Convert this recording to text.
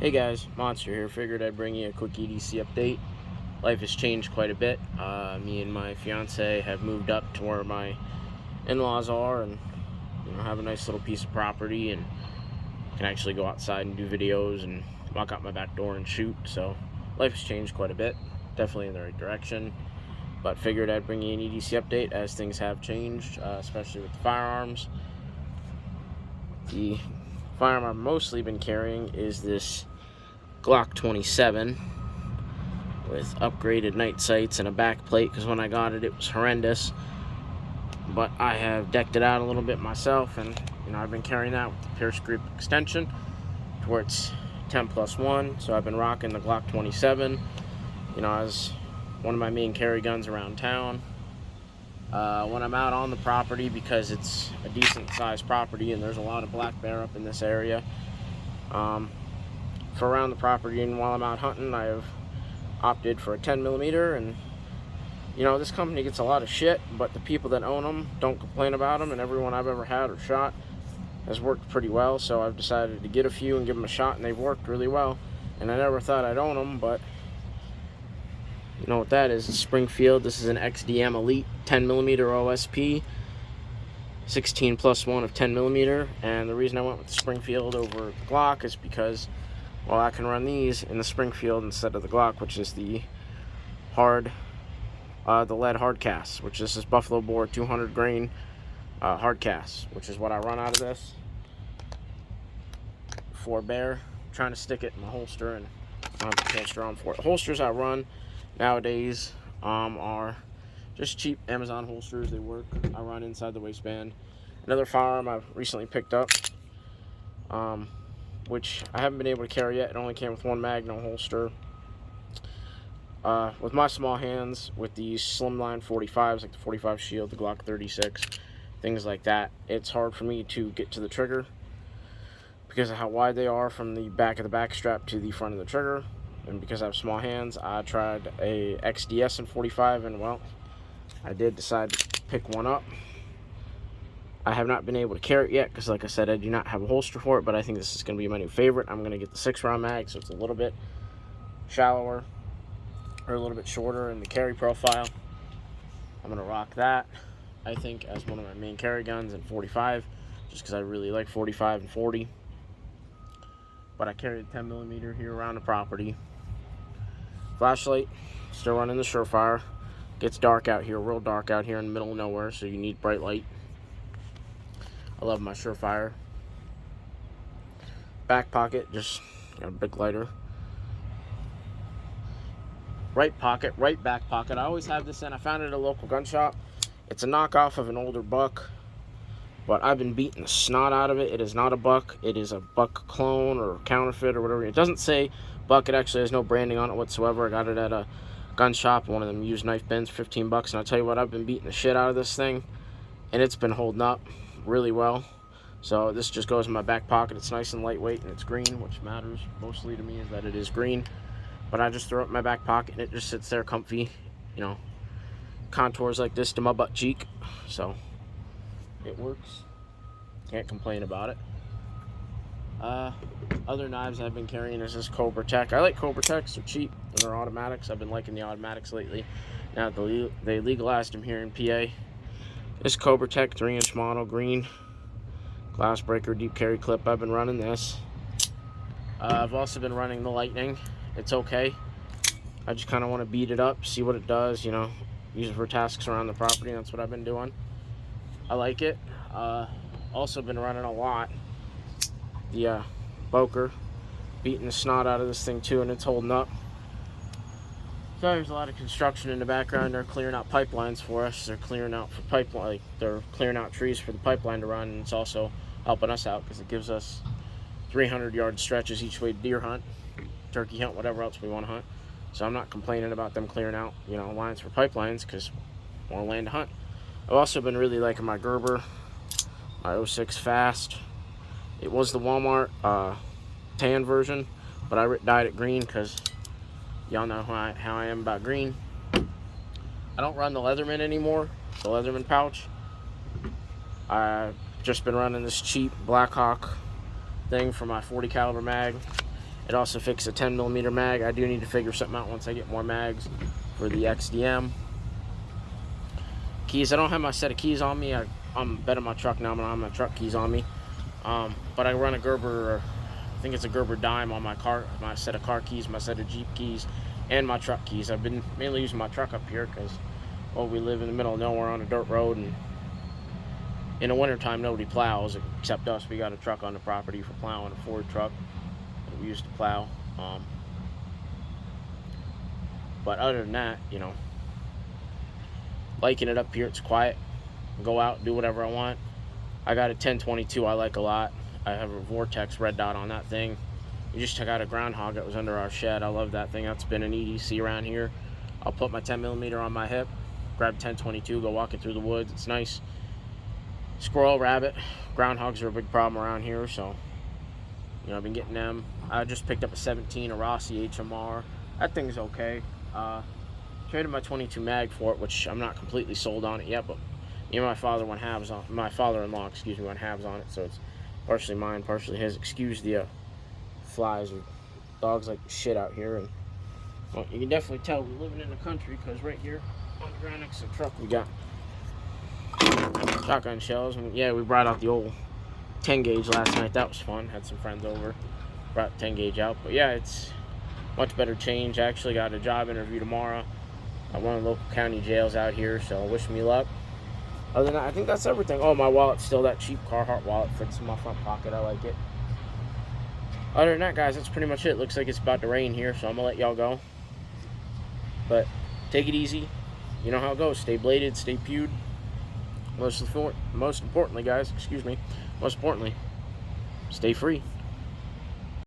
Hey guys, Monster here. Figured I'd bring you a quick EDC update. Life has changed quite a bit. Me and my fiance have moved up to where my in-laws are, and have a nice little piece of property, and can actually go outside and do videos and walk out my back door and shoot. So life has changed quite a bit. Definitely in the right direction. But figured I'd bring you an EDC update as things have changed, especially with the firearms. The firearm I've mostly been carrying is this Glock 27 with upgraded night sights and a back plate, because when I got it, it was horrendous. But I have decked it out a little bit myself, and I've been carrying that with the Pierce grip extension to where it's 10+1. So I've been rocking the Glock 27, as one of my main carry guns around town. When I'm out on the property, because it's a decent sized property and there's a lot of black bear up in this area, for around the property, and while I'm out hunting, I have opted for a 10mm. And this company gets a lot of shit, but the people that own them don't complain about them, and everyone I've ever had or shot has worked pretty well. So I've decided to get a few and give them a shot, and they've worked really well. And I never thought I'd own them, but you know what that is? It's Springfield. This is an XDM Elite 10mm OSP, 16+1 of 10mm. And the reason I went with the Springfield over the Glock is because, well, I can run these in the Springfield instead of the Glock, which is the lead hard cast, which is this Buffalo Bore 200 grain hard cast, which is what I run out of this for bear. I'm trying to stick it in my holster, and I don't have the holster on for it. The holsters I run nowadays are just cheap Amazon holsters. They work. I run inside the waistband. Another firearm I've recently picked up, which I haven't been able to carry yet. It only came with one mag, no holster. With my small hands, with these slimline 45s, like the 45 Shield, the Glock 36, things like that, it's hard for me to get to the trigger because of how wide they are from the back of the back strap to the front of the trigger. And because I have small hands, I tried a XDS in 45, and well, I did decide to pick one up. I have not been able to carry it yet because, like I said, I do not have a holster for it, but I think this is going to be my new favorite. I'm going to get the 6-round mag, so it's a little bit shallower, or a little bit shorter in the carry profile. I'm going to rock that, I think, as one of my main carry guns in 45, just because I really like 45 and 40. But I carry the 10mm here around the property. Flashlight, still running the Surefire. Gets dark out here, real dark out here in the middle of nowhere, so you need bright light. I love my Surefire. Back pocket, just got a big lighter. Right pocket, right back pocket. I always have this in. I found it at a local gun shop. It's a knockoff of an older buck, but I've been beating the snot out of it. It is not a buck. It is a buck clone or counterfeit or whatever. It doesn't say buck. It actually has no branding on it whatsoever. I got it at a gun shop, one of them used knife bins, 15 bucks. And I'll tell you what, I've been beating the shit out of this thing, and it's been holding up really well. So this just goes in my back pocket. It's nice and lightweight, and it's green, which matters mostly to me is that it is green. But I just throw it in my back pocket, and it just sits there comfy, contours like this to my butt cheek. So it works. Can't complain about it. Other knives I've been carrying is this Cobra Tech. I like Cobra Techs. They're cheap and they're automatics. I've been liking the automatics lately. Now they legalized them here in PA. This Cobra Tech 3-inch model, green glass breaker deep carry clip. I've been running this. I've also been running the Lightning. It's okay. I just kind of want to beat it up, see what it does, use it for tasks around the property. That's what I've been doing. I like it. Also been running a lot the Boker, beating the snot out of this thing too, and it's holding up. So there's a lot of construction in the background. They're clearing out pipelines for us. They're clearing out they're clearing out trees for the pipeline to run, and it's also helping us out because it gives us 300-yard stretches each way to deer hunt, turkey hunt, whatever else we want to hunt. So I'm not complaining about them clearing out, lines for pipelines, because more land to hunt. I've also been really liking my Gerber, my 06 Fast. It was the Walmart tan version, but I dyed it green because y'all know how I am about green. I don't run the Leatherman anymore, the Leatherman pouch. I've just been running this cheap Blackhawk thing for my 40 caliber mag, It also fixed a 10mm mag. I do need to figure something out once I get more mags for the XDM. Keys, I don't have my set of keys on me. I'm better my truck now. I don't have my truck keys on me. But I run a Gerber, I think it's a Gerber dime on my set of car keys, my set of Jeep keys, and my truck keys. I've been mainly using my truck up here because, well, we live in the middle of nowhere on a dirt road, and in the wintertime nobody plows except us. We got a truck on the property for plowing, a Ford truck that we used to plow. But other than that, you know, liking it up here. It's quiet. Go out, do whatever I want. I got a 1022 I like a lot. I have a Vortex red dot on that thing. We just took out a groundhog that was under our shed. I love that thing. That's been an EDC around here. I'll put my 10mm on my hip, grab 1022, go walking through the woods. It's nice. Squirrel, rabbit, groundhogs are a big problem around here, so, you know, I've been getting them. I just picked up a 17, a Rossi HMR. That thing's okay. Traded my 22 mag for it, which I'm not completely sold on it yet, but me and my father-in-law went halves on it, so it's partially mine, partially his. Excuse the flies or dogs like shit out here, and well, you can definitely tell we're living in the country because right here on the ground next to the truck we got shotgun shells. And yeah, we brought out the old 10 gauge last night. That was fun. Had some friends over, brought 10 gauge out. But yeah, it's much better change. I actually got a job interview tomorrow at one of the local county jails out here, so wish me luck. Other than that, I think that's everything. Oh, my wallet's still that cheap Carhartt wallet. Fits in my front pocket. I like it. Other than that, guys, that's pretty much it. Looks like it's about to rain here, so I'm going to let y'all go. But take it easy. You know how it goes. Stay bladed, stay pewed. Most importantly, guys, most importantly, stay free.